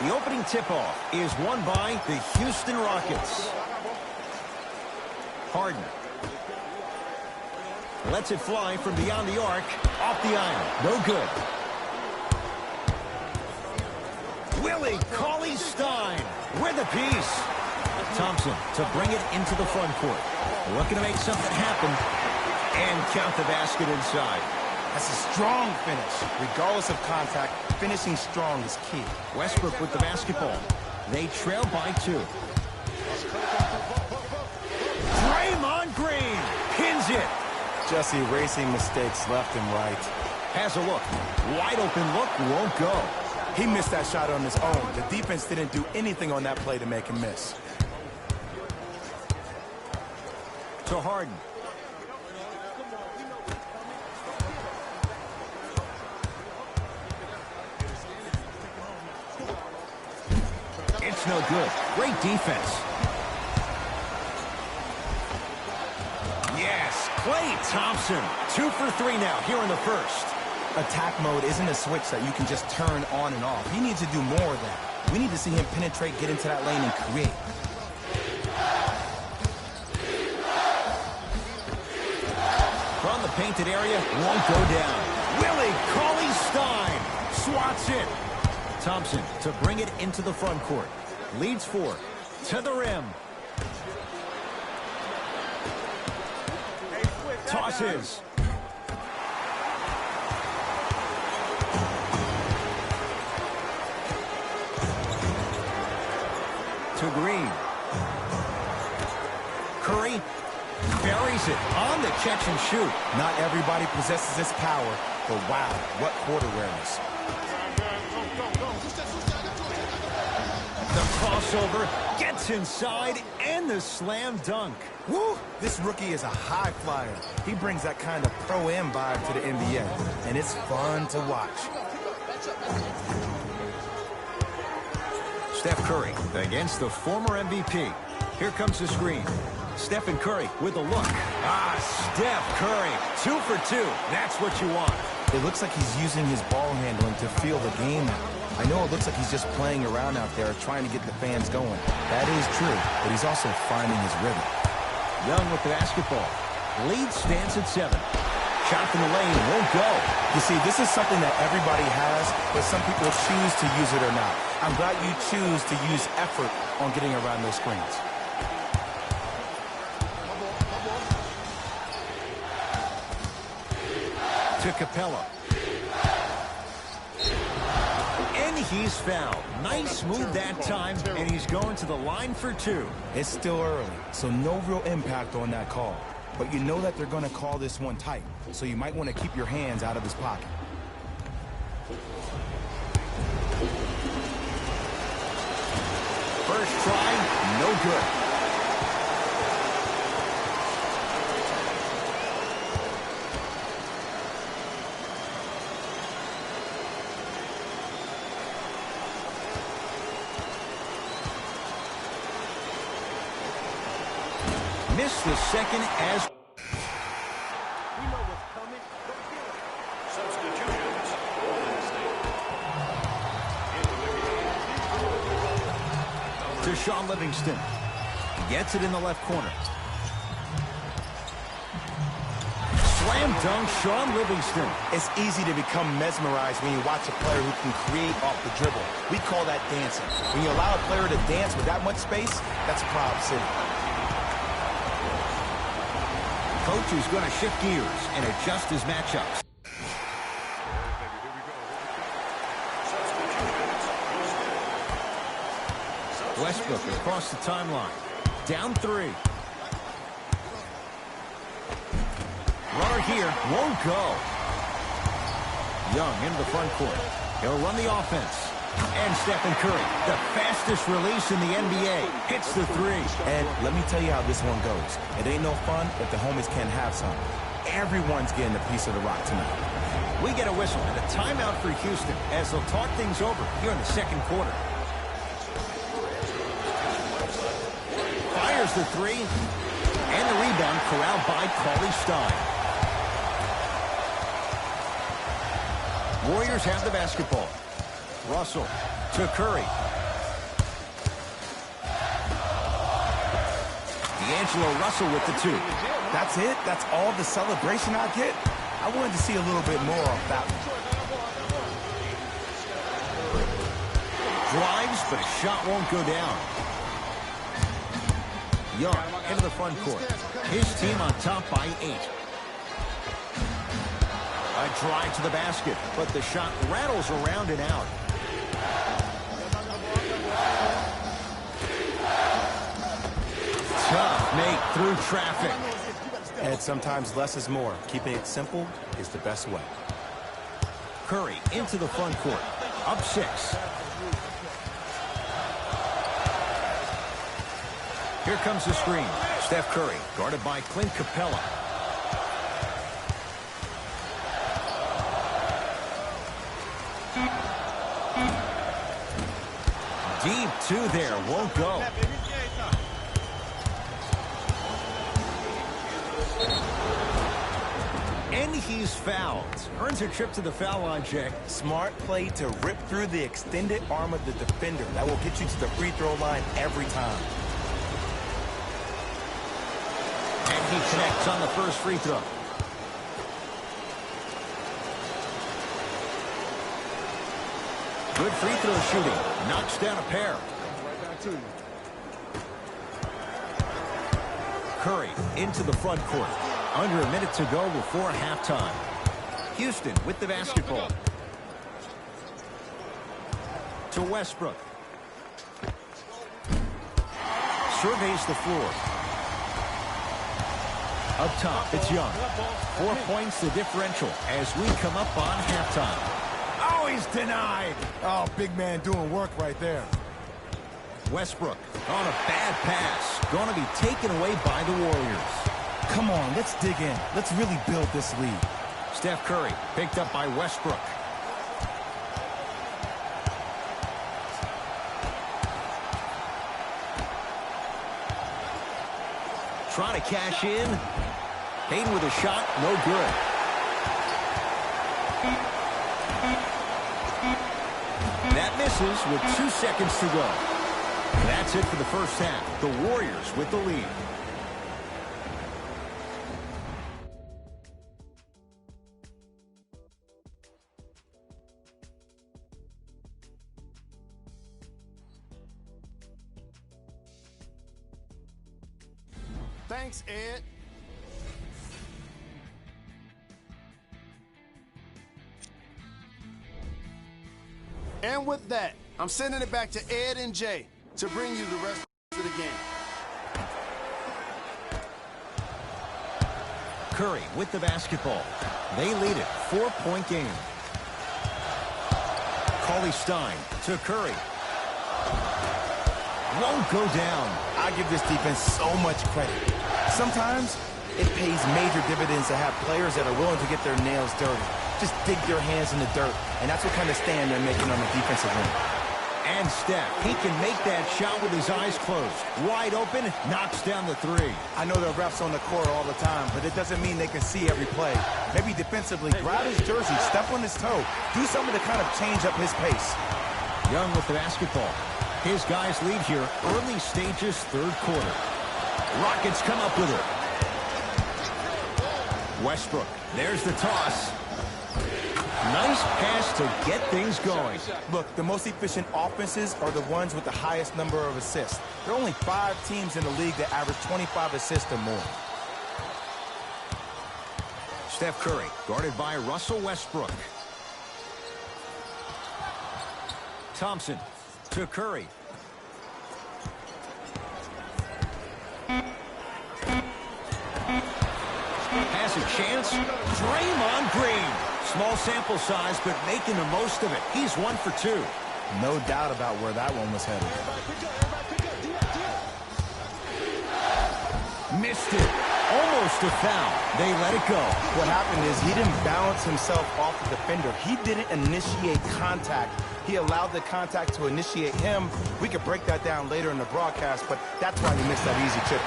The opening tip-off is won by the Houston Rockets. Harden lets it fly from beyond the arc, off the iron, no good. Willie Cauley-Stein with a piece. Thompson to bring it into the front court. Looking to make something happen and count the basket inside. That's a strong finish. Regardless of contact, finishing strong is key. Westbrook with the basketball. They trail by 2. Draymond Green pins it. Just erasing mistakes left and right. Has a look. Wide open look, won't go. He missed that shot on his own. The defense didn't do anything on that play to make him miss. To Harden. It's no good. Great defense. Yes, Klay Thompson. 2 for 3 now here in the first. Attack mode isn't a switch that you can just turn on and off. He needs to do more of that. We need to see him penetrate, get into that lane, and create. From the painted area, won't go down. Willie Cauley-Stein swats it. Thompson to bring it into the front court. Leads 4 to the rim. Tosses. To Green. Curry buries it on the catch and shoot. Not everybody possesses this power, but wow, what court awareness. The crossover gets inside and the slam dunk. Woo! This rookie is a high flyer. He brings that kind of pro-am vibe to the NBA, and it's fun to watch. Steph Curry against the former MVP. Here comes the screen. Stephen Curry with a look. Steph Curry, 2 for 2. That's what you want. It looks like he's using his ball handling to feel the game out. I know it looks like he's just playing around out there trying to get the fans going. That is true, but he's also finding his rhythm. Young with the basketball. Lead stands at 7. Shot from the lane won't go. You see, this is something that everybody has, but some people choose to use it or not. I'm glad you choose to use effort on getting around those screens. To Capella. And he's fouled. Nice move that time, and he's going to the line for 2. It's still early, so no real impact on that call. But you know that they're going to call this one tight, so you might want to keep your hands out of his pocket. First try, no good. Missed the second as... We know what's coming. Substitutions. To Shaun Livingston. Gets it in the left corner. Slam dunk, Shaun Livingston. It's easy to become mesmerized when you watch a player who can create off the dribble. We call that dancing. When you allow a player to dance with that much space, that's a proud city. Coach is going to shift gears and adjust his matchups. Westbrook across the timeline. Down 3. Runner here won't go. Young into the front court. He'll run the offense. And Stephen Curry, the fastest release in the NBA, hits the 3. And let me tell you how this one goes. It ain't no fun if the homies can't have some. Everyone's getting a piece of the rock tonight. We get a whistle and a timeout for Houston as they'll talk things over here in the second quarter. Fires the 3. And the rebound corralled by Cauley-Stein. Warriors have the basketball. Russell to Curry. D'Angelo Russell with the 2. That's it? That's all the celebration I get? I wanted to see a little bit more of that one. Drives, but a shot won't go down. Young into the front court. His team on top by 8. A drive to the basket, but the shot rattles around and out. Tough make through traffic. And sometimes less is more. Keeping it simple is the best way. Curry into the front court. Up 6. Here comes the screen. Steph Curry guarded by Clint Capella. Deep 2 there. Won't go. And he's fouled. Earns a trip to the foul line, Jay. Smart play to rip through the extended arm of the defender. That will get you to the free throw line every time. And he connects on the first free throw. Good free throw shooting. Knocks down a pair. Curry into the front court. Under a minute to go before halftime. Houston with the basketball. To Westbrook. Surveys the floor. Up top, it's Young. 4 points the differential as we come up on halftime. Oh, he's denied. Oh, big man doing work right there. Westbrook on a bad pass. Going to be taken away by the Warriors. Come on, let's dig in. Let's really build this lead. Steph Curry picked up by Westbrook. Trying to cash in. Hayden with a shot, no good. That misses with 2 seconds to go. That's it for the first half. The Warriors with the lead. Thanks, Ed. And with that, I'm sending it back to Ed and Jay to bring you the rest of the game. Curry with the basketball. They lead it. 4-point game. Cauley-Stein to Curry. Won't go down. I give this defense so much credit. Sometimes it pays major dividends to have players that are willing to get their nails dirty. Just dig their hands in the dirt, and that's what kind of stand they're making on the defensive end. And Steph, he can make that shot with his eyes closed. Wide open, knocks down the 3. I know there are refs on the court all the time, but it doesn't mean they can see every play. Maybe defensively, grab his jersey, step on his toe, do something to kind of change up his pace. Young with the basketball. His guys lead here, early stages, 3rd quarter. Rockets come up with it. Westbrook, there's the toss. Nice pass to get things going. Look, the most efficient offenses are the ones with the highest number of assists. There are only 5 teams in the league that average 25 assists or more. Steph Curry, guarded by Russell Westbrook. Thompson to Curry. Has a chance. Draymond Green. Small sample size, but making the most of it. He's 1 for 2. No doubt about where that one was headed. Missed it. Almost a foul. They let it go. What happened is he didn't balance himself off the defender. He didn't initiate contact. He allowed the contact to initiate him. We could break that down later in the broadcast, but that's why he missed that easy chip.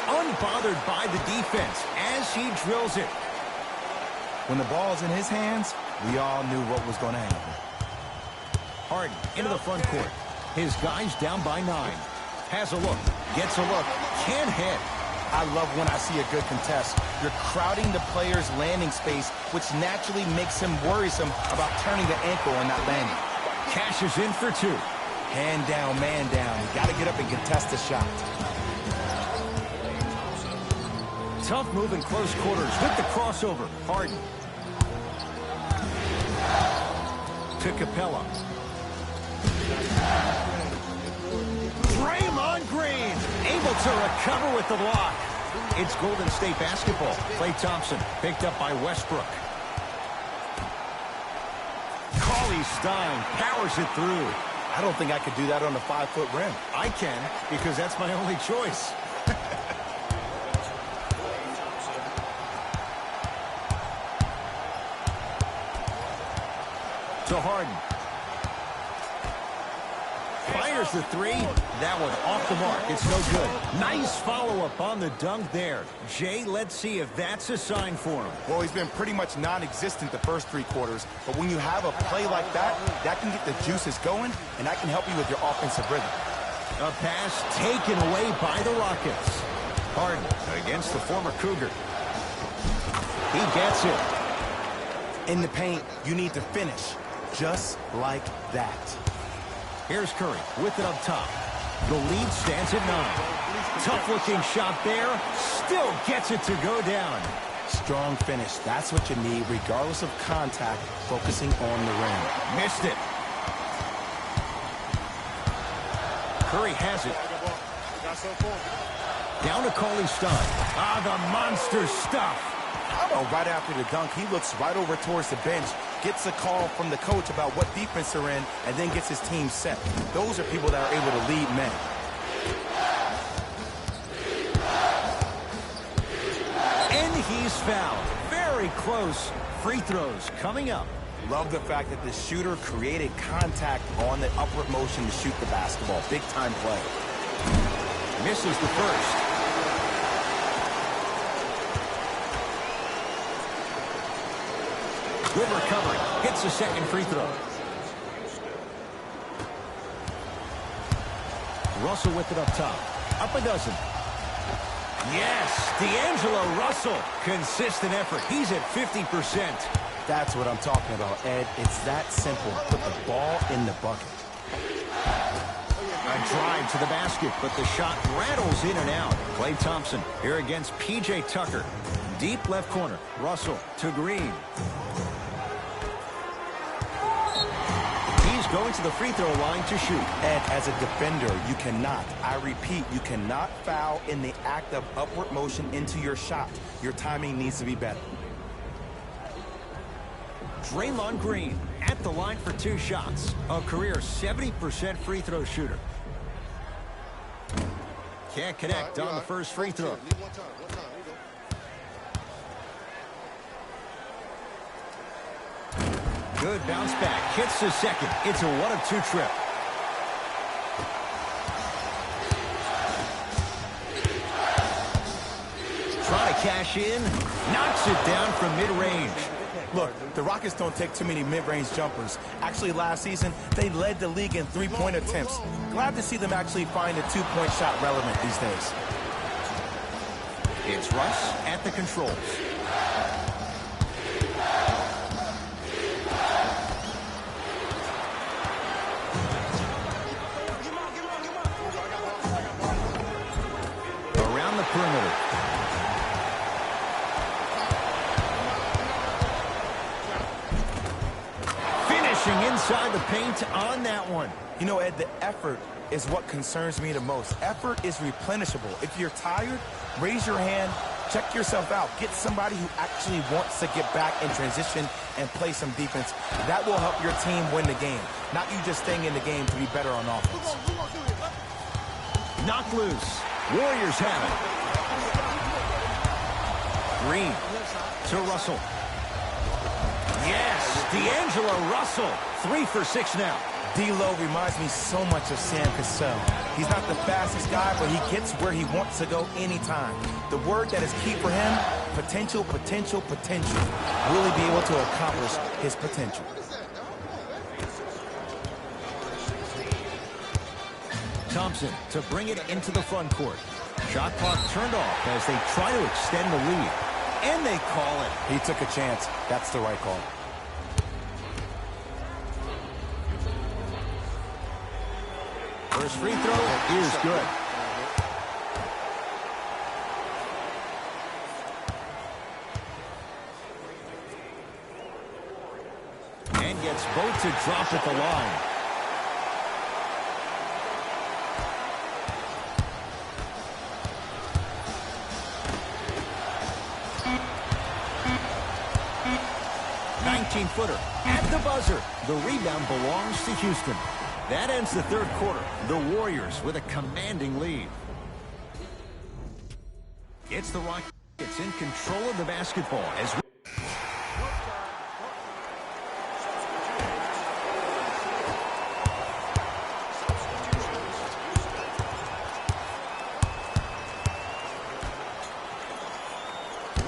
Unbothered by the defense as he drills it. When the ball's in his hands, we all knew what was going to happen. Harden into the front court. His guys down by 9. Has a look. Gets a look. Can't hit. I love when I see a good contest. You're crowding the player's landing space, which naturally makes him worrisome about turning the ankle and not landing. Cashes in for 2. Hand down, man down. You got to get up and contest the shot. Tough move in close quarters with the crossover. Harden. To Capella. Draymond Green able to recover with the block. It's Golden State basketball. Klay Thompson picked up by Westbrook. Cauley Stein powers it through. I don't think I could do that on a 5-foot rim. I can, because that's my only choice. To Harden. Fires the 3. That one off the mark. It's no good. Nice follow-up on the dunk there. Jay, let's see if that's a sign for him. Well, he's been pretty much non-existent the first 3 quarters, but when you have a play like that, that can get the juices going, and that can help you with your offensive rhythm. A pass taken away by the Rockets. Harden against the former Cougar. He gets it. In the paint, you need to finish just like that. Here's Curry with it up top. The lead stands at 9. Tough-looking shot there. Still gets it to go down. Strong finish. That's what you need, regardless of contact, focusing on the rim. Missed it. Curry has it. Down to Cauley Stein. Ah, the monster stuff. Right after the dunk, he looks right over towards the bench, gets a call from the coach about what defense they're in, and then gets his team set. Those are people that are able to lead men. And he's fouled. Very close. Free throws coming up. Love the fact that the shooter created contact on the upward motion to shoot the basketball. Big-time play. Misses the first. Good recovery. Hits the second free throw. Russell with it up top. Up a dozen. Yes, D'Angelo Russell. Consistent effort. He's at 50%. That's what I'm talking about, Ed. It's that simple. Put the ball in the bucket. A drive to the basket, but the shot rattles in and out. Klay Thompson here against P.J. Tucker. Deep left corner. Russell to Green. He's going to the free throw line to shoot. And as a defender, you cannot, I repeat, you cannot foul in the act of upward motion into your shot. Your timing needs to be better. Draymond Green at the line for 2 shots. A career 70% free throw shooter. Can't connect on the first free throw. Good bounce back. Hits the second. It's a 1 of 2 trip. Trying to cash in. Knocks it down from mid-range. Look, the Rockets don't take too many mid-range jumpers. Actually, last season, they led the league in 3-point attempts. Glad to see them actually find a 2-point shot relevant these days. It's Russ at the controls. Around the perimeter. Inside the paint on that one. You know, Ed, the effort is what concerns me the most. Effort is replenishable. If you're tired, raise your hand, check yourself out. Get somebody who actually wants to get back in transition and play some defense. That will help your team win the game, not you just staying in the game to be better on offense. Knocked loose. Warriors have it. Green to Russell. Yes, D'Angelo Russell. 3 for 6 now. D'Lo reminds me so much of Sam Cassell. He's not the fastest guy, but he gets where he wants to go anytime. The word that is key for him, potential, potential, potential. Really be able to accomplish his potential. Thompson to bring it into the front court. Shot clock turned off as they try to extend the lead. And they call it. He took a chance. That's the right call. First free throw is good. And gets both to drop at the line. Footer at the buzzer. The rebound belongs to Houston. That ends the third quarter. The Warriors with a commanding lead. It's the Rockets in control of the basketball as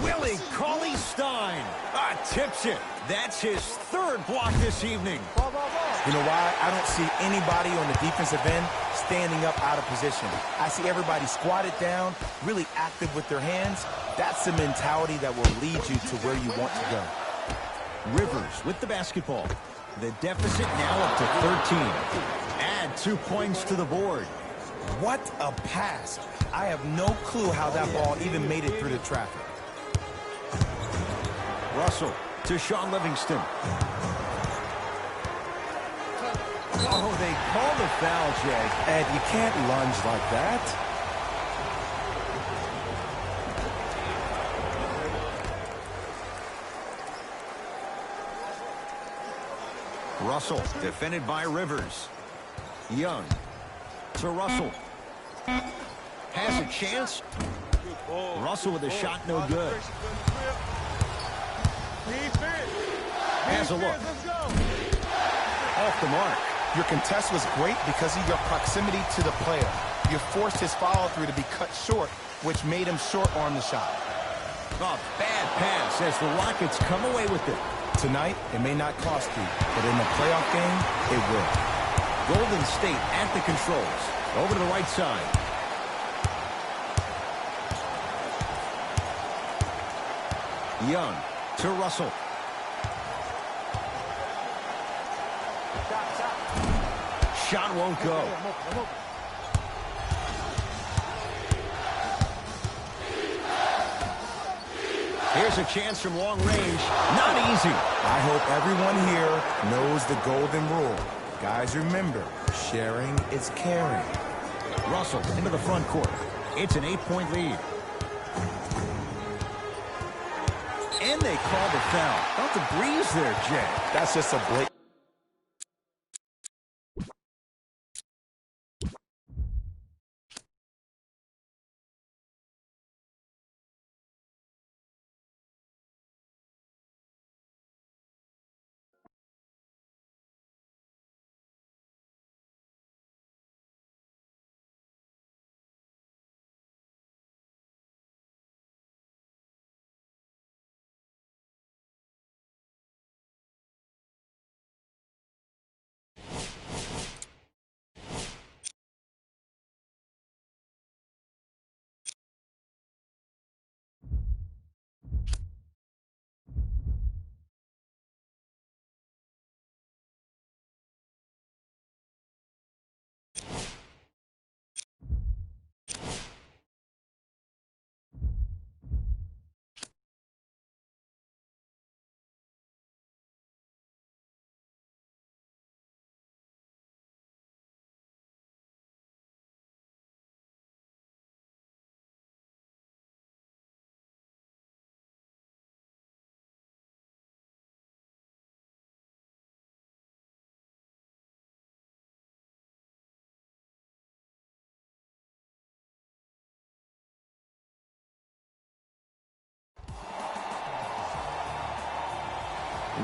Willie Cauley-Stein tips it. That's his third block this evening. You know why? I don't see anybody on the defensive end standing up out of position. I see everybody squatted down, really active with their hands. That's the mentality that will lead you to where you want to go. Rivers with the basketball. The deficit now up to 13. Add 2 points to the board. What a pass. I have no clue how that ball even made it through the traffic. Russell to Shaun Livingston. Oh, they call the foul, Jay. Ed, you can't lunge like that. Russell defended by Rivers. Young to Russell. Has a chance. Russell with a shot, no good. Has a look. Off the mark. Your contest was great because of your proximity to the player. You forced his follow-through to be cut short, which made him short-arm the shot. A bad pass as the Rockets come away with it. Tonight, it may not cost you, but in the playoff game, it will. Golden State at the controls. Over to the right side. Young to Russell. Shot won't go. Here's a chance from long range. Not easy. I hope everyone here knows the golden rule. Guys, remember, sharing is caring. Russell into the front court. It's an 8-point lead. And they call the foul. Felt the breeze there, Jay. That's just a blatant.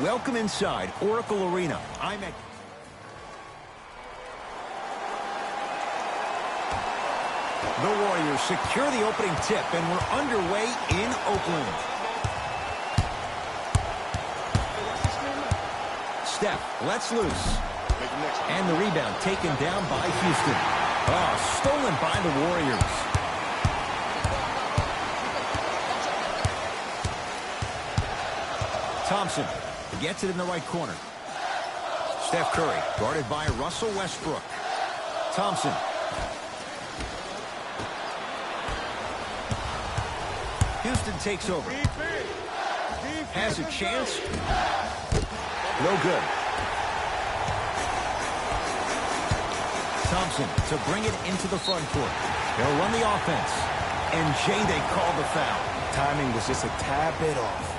Welcome inside Oracle Arena. I'm at... The Warriors secure the opening tip, and we're underway in Oakland. Steph lets loose. And the rebound taken down by Houston. Oh, stolen by the Warriors. Thompson gets it in the right corner. Steph Curry guarded by Russell Westbrook. Thompson. Houston takes over. Has a chance. No good. Thompson to bring it into the front court. They'll run the offense. And Jay, they call the foul. Timing was just a tad bit off.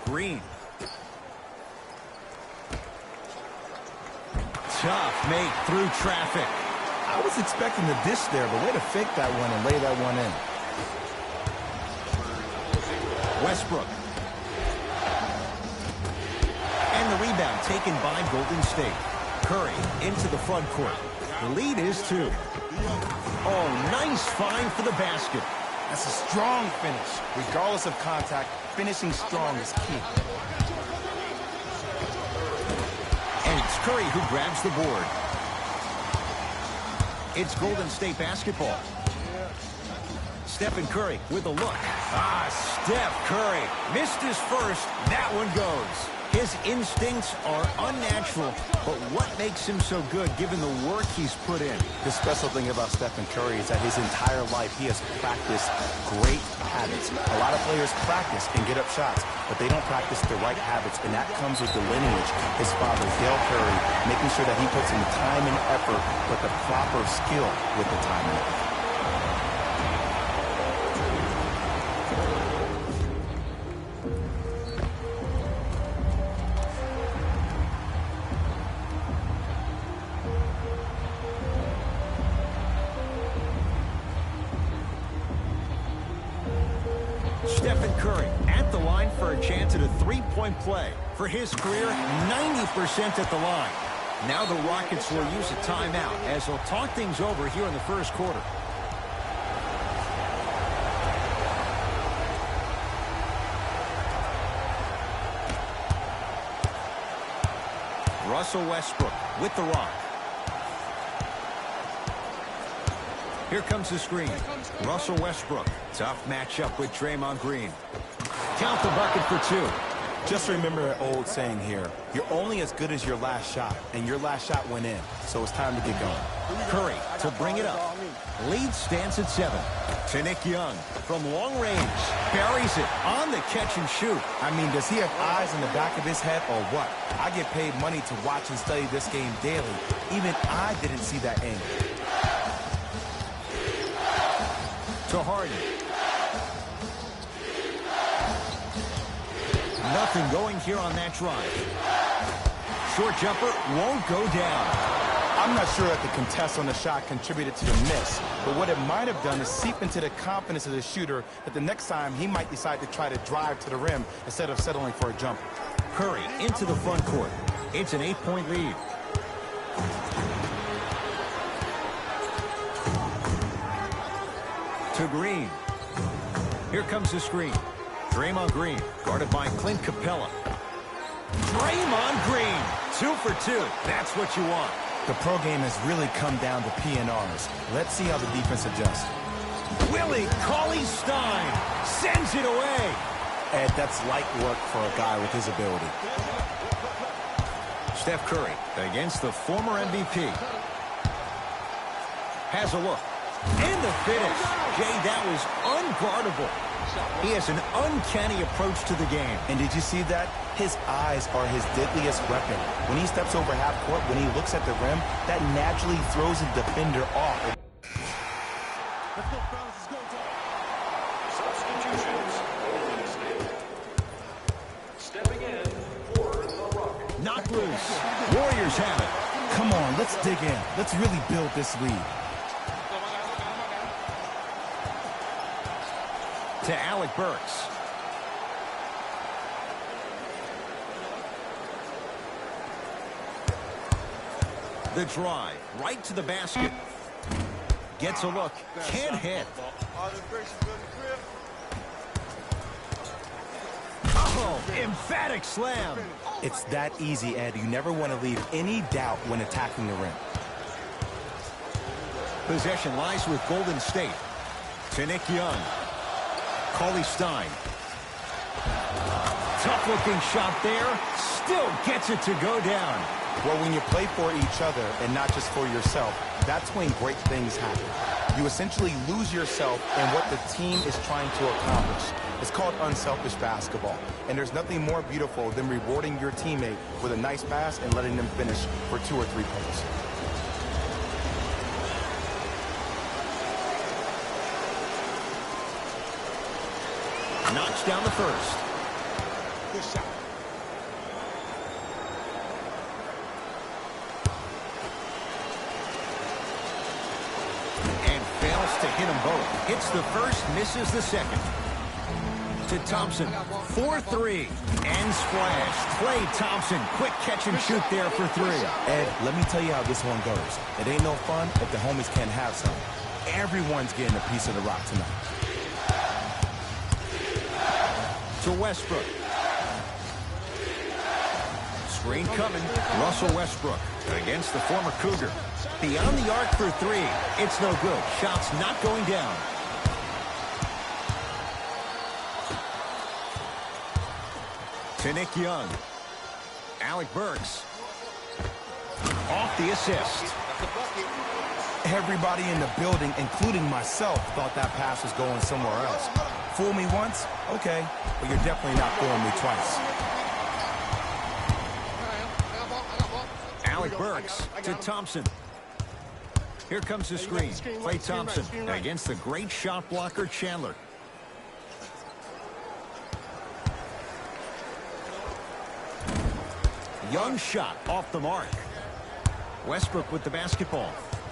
Green. Tough make through traffic. I was expecting the dish there, but way to fake that one and lay that one in. Westbrook. And the rebound taken by Golden State. Curry into the front court. The lead is 2. Oh, nice find for the basket. That's a strong finish. Regardless of contact, finishing strong is key. And it's Curry who grabs the board. It's Golden State basketball. Stephen Curry with a look. Steph Curry missed his first. That one goes. His instincts are unnatural, but what makes him so good given the work he's put in? The special thing about Stephen Curry is that his entire life he has practiced great habits. A lot of players practice and get up shots, but they don't practice the right habits, and that comes with the lineage. His father, Dale Curry, making sure that he puts in the time and effort, but the proper skill with the time and effort. Stephen Curry at the line for a chance at a three-point play. For his career, 90% at the line. Now the Rockets will use a timeout as they'll talk things over here in the first quarter. Russell Westbrook with the rock. Here comes the screen. Russell Westbrook. Tough matchup with Draymond Green. Count the bucket for 2. Just remember an old saying here. You're only as good as your last shot, and your last shot went in. So it's time to get going. Curry to bring it up. Lead stands at 7. To Nick Young from long range. Buries it on the catch and shoot. I mean, does he have eyes in the back of his head or what? I get paid money to watch and study this game daily. Even I didn't see that angle. To Harden. Nothing going here on that drive. Short jumper won't go down. I'm not sure that the contest on the shot contributed to the miss, but what it might have done is seep into the confidence of the shooter that the next time he might decide to try to drive to the rim instead of settling for a jumper. Curry into the front court. It's an 8-point lead. To Green. Here comes the screen. Draymond Green, guarded by Clint Capella. Draymond Green, 2 for 2. That's what you want. The pro game has really come down to P&Rs. Let's see how the defense adjusts. Willie Cauley-Stein sends it away. Ed, that's light work for a guy with his ability. Steph Curry against the former MVP. Has a look. And the finish. Jay, that was unguardable. He has an uncanny approach to the game. And did you see that? His eyes are his deadliest weapon. When he steps over half court, when he looks at the rim, that naturally throws the defender off. Stepping in for the Rockets. Knocked loose. Warriors have it. Come on, let's dig in. Let's really build this lead. To Alec Burks. The drive, right to the basket. Gets a look, can't hit. Oh, emphatic slam. It's that easy, Ed. You never want to leave any doubt when attacking the rim. Possession lies with Golden State. To Nick Young. Cauley Stein. Tough-looking shot there. Still gets it to go down. Well, when you play for each other and not just for yourself, that's when great things happen. You essentially lose yourself in what the team is trying to accomplish. It's called unselfish basketball. And there's nothing more beautiful than rewarding your teammate with a nice pass and letting them finish for 2 or 3 points. Knocks down the first. Good shot. And fails to hit them both. Hits the first, misses the second. To Thompson, 4-3, and splash. Klay Thompson, quick catch and shoot there for 3. Ed, let me tell you how this one goes. It ain't no fun if the homies can't have some. Everyone's getting a piece of the rock tonight. To Westbrook. Screen coming. Russell Westbrook against the former Cougar. Beyond the arc for 3. It's no good. Shots not going down. To Nick Young. Alec Burks. Off the assist. Everybody in the building, including myself, thought that pass was going somewhere else. Fool me once? Okay. But you're definitely not fooling me twice. Alec Burks to Thompson. Here comes the screen. Klay Thompson against the great shot blocker Chandler. Young shot off the mark. Westbrook with the basketball.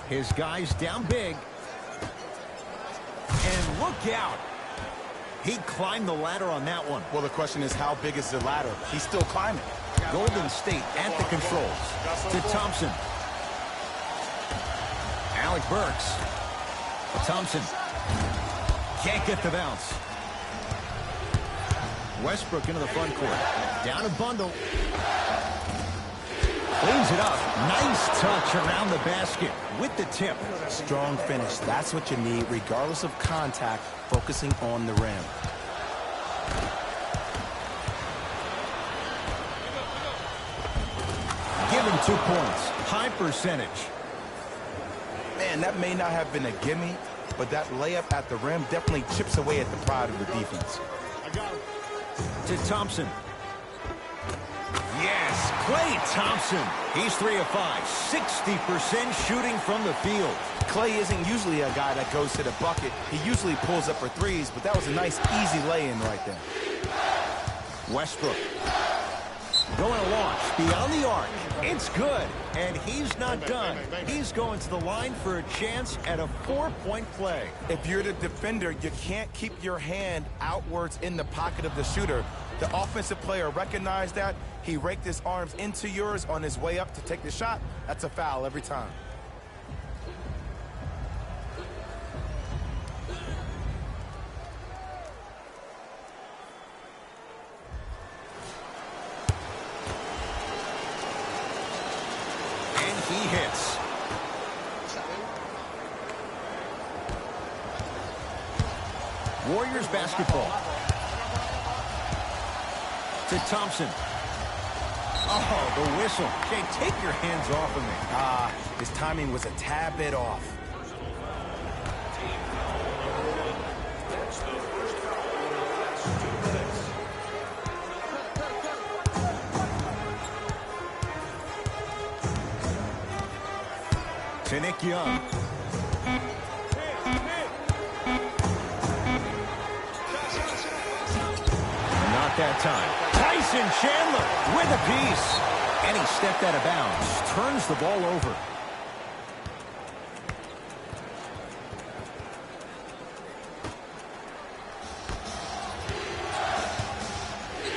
His guys down big. And look out. He climbed the ladder on that one. Well, the question is, how big is the ladder? He's still climbing. Golden State at the controls. To Thompson. Alec Burks. Thompson. Can't get the bounce. Westbrook into the front court. Down a bundle. Cleans it up. Nice touch around the basket with the tip. Strong finish. That's what you need, regardless of contact, focusing on the rim. Given 2 points. High percentage. Man, that may not have been a gimme, but that layup at the rim definitely chips away at the pride of the defense. To Thompson. Yes, Klay Thompson. He's 3 of 5. 60% shooting from the field. Klay isn't usually a guy that goes to the bucket. He usually pulls up for threes, but that was a nice, easy lay-in right there. Westbrook. Going to launch beyond the arc. It's good. And he's not done. He's going to the line for a chance at a 4-point play. If you're the defender, you can't keep your hand outwards in the pocket of the shooter. The offensive player recognized that. He raked his arms into yours on his way up to take the shot. That's a foul every time. And he hits. Warriors basketball. To Thompson. Oh, the whistle. Jay, take your hands off of me. His timing was a tad bit off. That's the first foul in the last 2 minutes. To Nick Young. Not that time. Tyson Chandler with a piece. And he stepped out of bounds. Turns the ball over.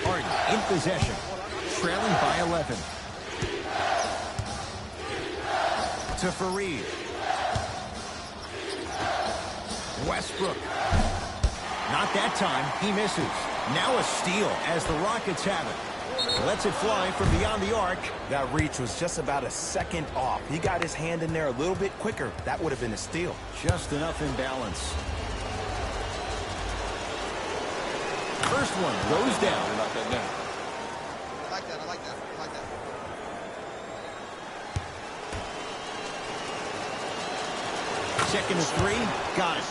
Harden in possession. Trailing by 11. To Fareed. Westbrook. Not that time. He misses. Now a steal as the Rockets have it. Lets it fly from beyond the arc. That reach was just about a second off. He got his hand in there a little bit quicker. That would have been a steal. Just enough imbalance. First one goes down. I like that. I like that. Second and 3. Got it.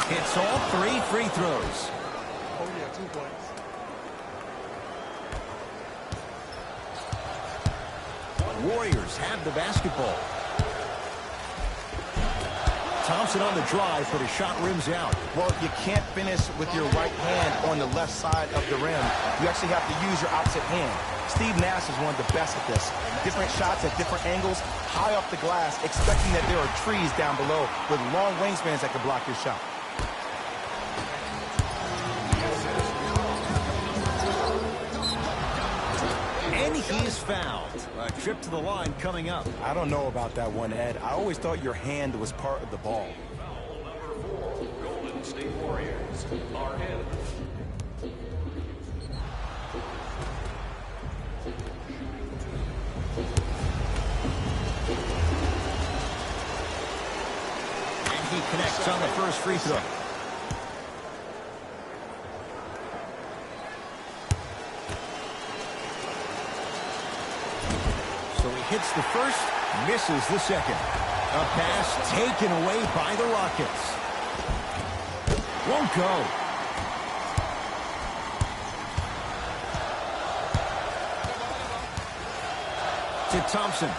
Hits all 3 free throws. Oh, yeah, 2 points. Warriors have the basketball. Thompson on the drive, but his shot rims out. Well, you can't finish with your right hand on the left side of the rim. You actually have to use your opposite hand. Steve Nash is one of the best at this. Different shots at different angles, high off the glass, expecting that there are trees down below with long wingspans that can block your shot. And he's fouled. A trip to the line coming up. I don't know about that one, Ed. I always thought your hand was part of the ball. Foul number 4, Golden State Warriors are in. And he connects on the first free throw. So he hits the first, misses the second. A pass taken away by the Rockets. Won't go. To Thompson.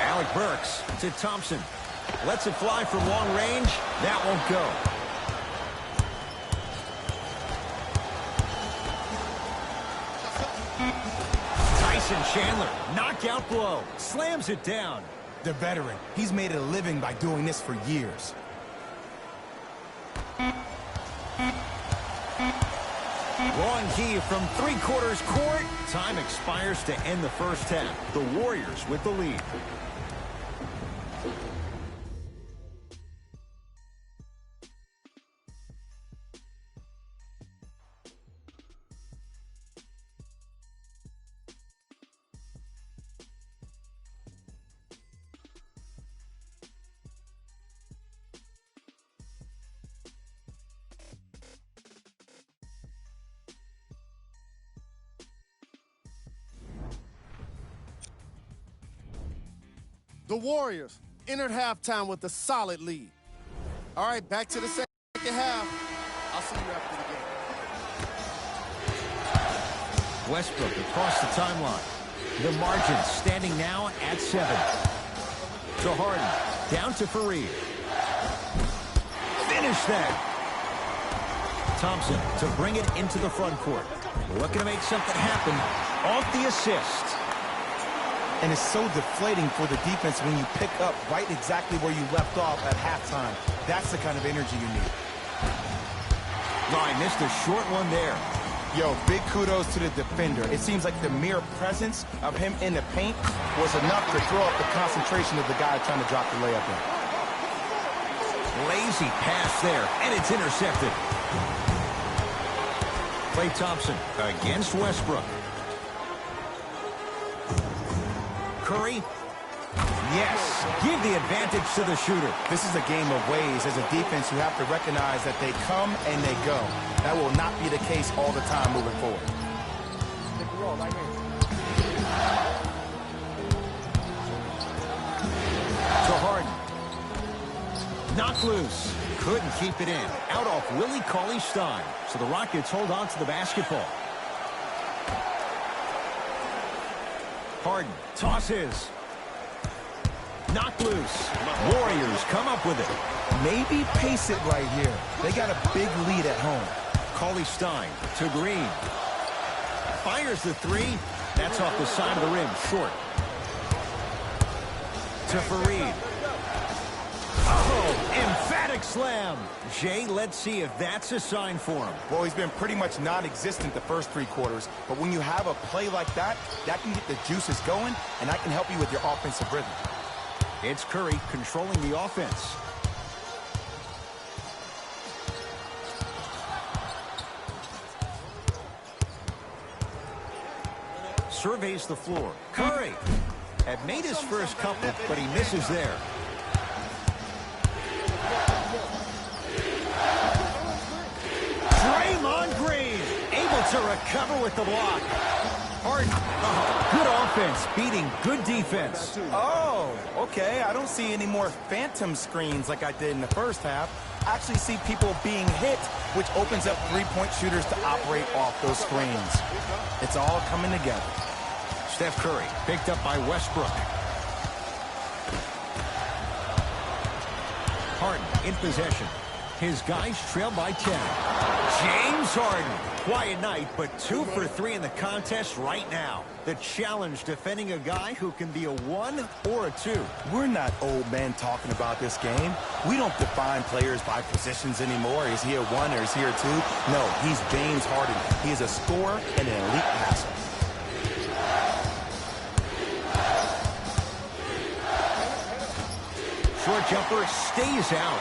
Alec Burks to Thompson. Lets it fly from long range. That won't go. Tyson Chandler, knockout blow, slams it down. The veteran, he's made a living by doing this for years. Long key from three-quarters court. Time expires to end the first half. The Warriors with the lead. The Warriors entered halftime with a solid lead. All right, back to the second half. I'll see you after the game. Westbrook across the timeline. The margin standing now at 7. To Harden. Down to Fareed. Finish that. Thompson to bring it into the front court. Looking to make something happen off the assist. And it's so deflating for the defense when you pick up right exactly where you left off at halftime. That's the kind of energy you need. Oh, I missed a short one there. Yo, big kudos to the defender. It seems like the mere presence of him in the paint was enough to throw up the concentration of the guy trying to drop the layup in. Lazy pass there, and it's intercepted. Klay Thompson against Westbrook. Curry. Yes, give the advantage to the shooter. This is a game of ways. As a defense, you have to recognize that they come and they go. That will not be the case all the time moving forward. To Harden. Knocked loose. Couldn't keep it in. Out off Willie Cauley-Stein. So the Rockets hold on to the basketball. Harden tosses. Knocked loose. Warriors come up with it. Maybe pace it right here. They got a big lead at home. Cauley-Stein to Green. Fires the three. That's off the side of the rim. Short. To Fareed. Oh, emphatic slam. Jay, let's see if that's a sign for him. Well, he's been pretty much non-existent the first 3 quarters, but when you have a play like that, that can get the juices going, and that can help you with your offensive rhythm. It's Curry controlling the offense. Surveys the floor. Curry had made his first couple, but he misses there. Draymond Green able to recover with the block. Harden, good offense beating good defense. Oh, okay. I don't see any more phantom screens like I did in the first half. I actually see people being hit, which opens up three-point shooters to operate off those screens. It's all coming together. Steph Curry picked up by Westbrook. Harden in possession. His guys trail by 10. James Harden. Quiet night, but 2 for 3 in the contest right now. The challenge defending a guy who can be a 1 or a 2. We're not old men talking about this game. We don't define players by positions anymore. Is he a 1 or is he a 2? No, he's James Harden. He is a scorer and an elite passer. Short jumper stays out.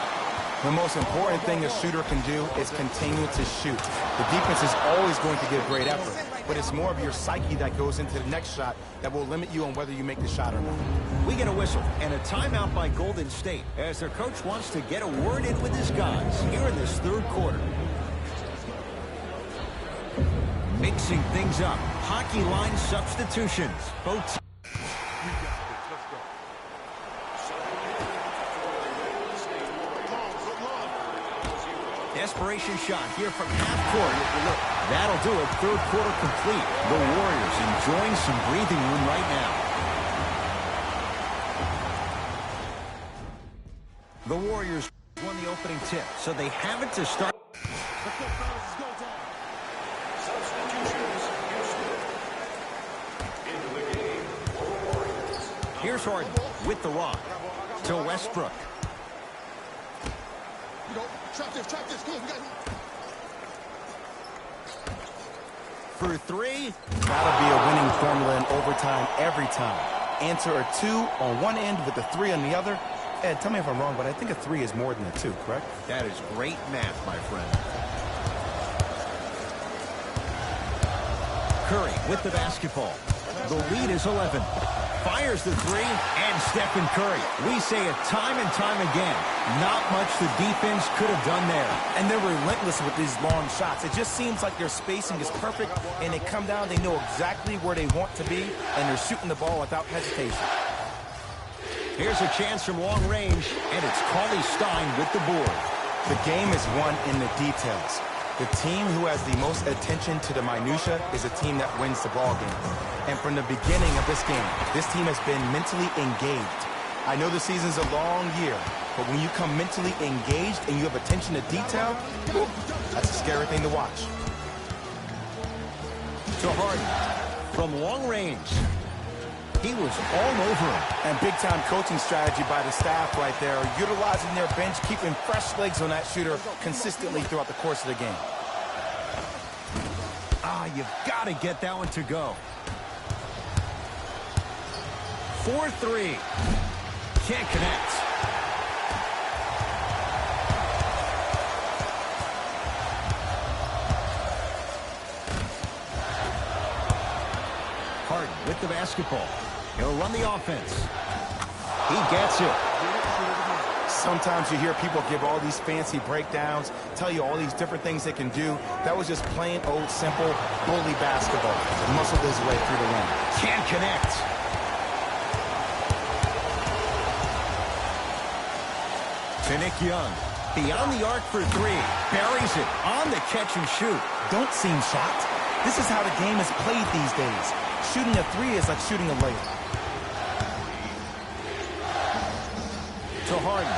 The most important thing a shooter can do is continue to shoot. The defense is always going to give great effort, but it's more of your psyche that goes into the next shot that will limit you on whether you make the shot or not. We get a whistle and a timeout by Golden State as their coach wants to get a word in with his guys here in this 3rd quarter. Mixing things up. Hockey line substitutions. Both desperation shot here from half court. That'll do it. 3rd quarter complete. The Warriors enjoying some breathing room right now. The Warriors won the opening tip, so they have it to start. Here's Harden with the rock to Westbrook. Trap this, come on, we got For 3. Gotta be a winning formula in overtime every time. Answer a 2 on one end with a 3 on the other. Ed, tell me if I'm wrong, but I think a 3 is more than a 2, correct? That is great math, my friend. Curry with the basketball. The lead is 11. Fires the 3, and Stephen Curry. We say it time and time again. Not much the defense could have done there. And they're relentless with these long shots. It just seems like their spacing is perfect, and they come down, they know exactly where they want to be, and they're shooting the ball without hesitation. Here's a chance from long range, and it's Cauley Stein with the board. The game is won in the details. The team who has the most attention to the minutia is a team that wins the ball game. And from the beginning of this game, this team has been mentally engaged. I know the season's a long year, but when you come mentally engaged and you have attention to detail, that's a scary thing to watch. To Harden from long range. He was all over him. And big-time coaching strategy by the staff right there, utilizing their bench, keeping fresh legs on that shooter consistently throughout the course of the game. You've got to get that one to go. 4-3. Can't connect. Harden with the basketball. He'll run the offense. He gets it. Sometimes you hear people give all these fancy breakdowns, tell you all these different things they can do. That was just plain old simple bully basketball. Muscled his way through the lane. Can't connect. To Nick Young. Beyond the arc for 3. Buries it on the catch and shoot. Don't seem shocked. This is how the game is played these days. Shooting a 3 is like shooting a layup. To Harden.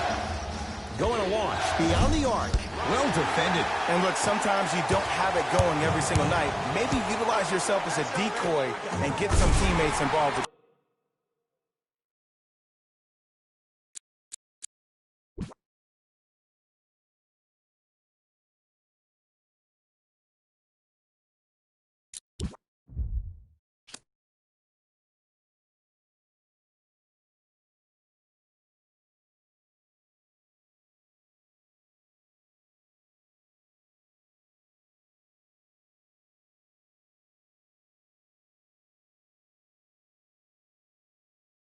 Going to launch beyond the arc. Well defended. And look, sometimes you don't have it going every single night. Maybe utilize yourself as a decoy and get some teammates involved to